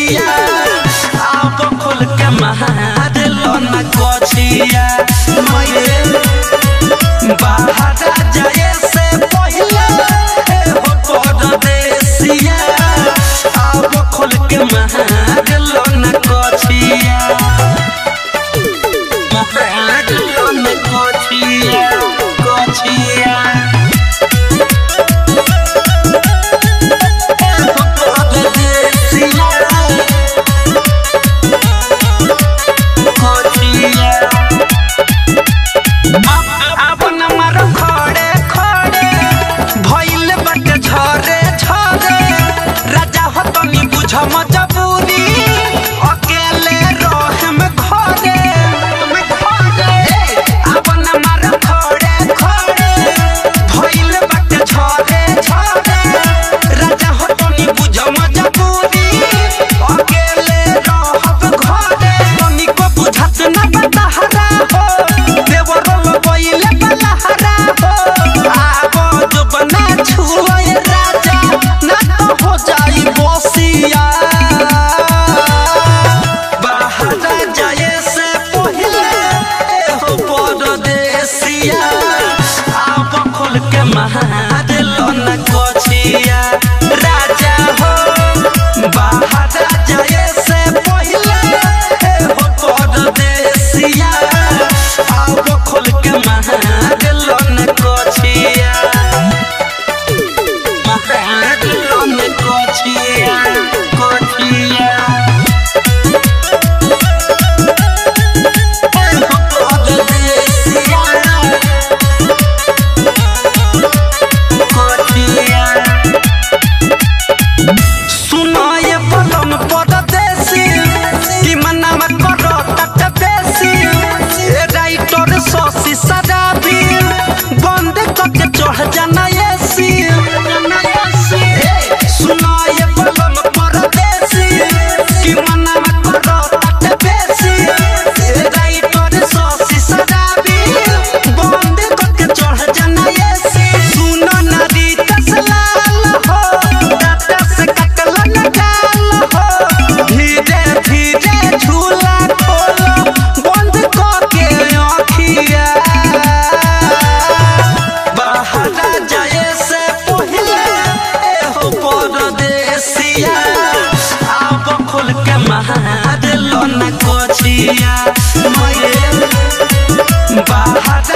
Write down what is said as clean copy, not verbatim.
देसिया आप खोल के महाद लोना कोचिया मये बाहर जाए से पहले हो परदेसिया आप खोल के महाद लोना कोचिया महाद लोना कोचिया कोचिया मजबूरी अकेले रहम घरे अपन मार खड़े खड़े भइल बाटे झरे झरे राजा हो तनी बुझ मजबूरी अकेले रहब घरे तनी को बुझत ना बतहरा हो देवरल बइले बलहरा हो आबो जो बना छुए राजा ना तो हो जाई बसिया महाद लोना कोचिया राजा हो बाहर जाए से पहले हो परदेसिया आप खोल के महाद लोना कोचिया महाद लोना कोचिया कोचिया चढ़ जाना ऐसी सुना ये बलम परदेसी कि मना करो तट बेसी राइटर सोसी सदाबी बंद करके चढ़ जाना ऐसी सुना नदी तसलाल हो दाता से कटल न गाल हो धीरे धीरे झूला खोलो बंद करके आँखिया आप खोल के महाद लोना कोचिया मये बाहर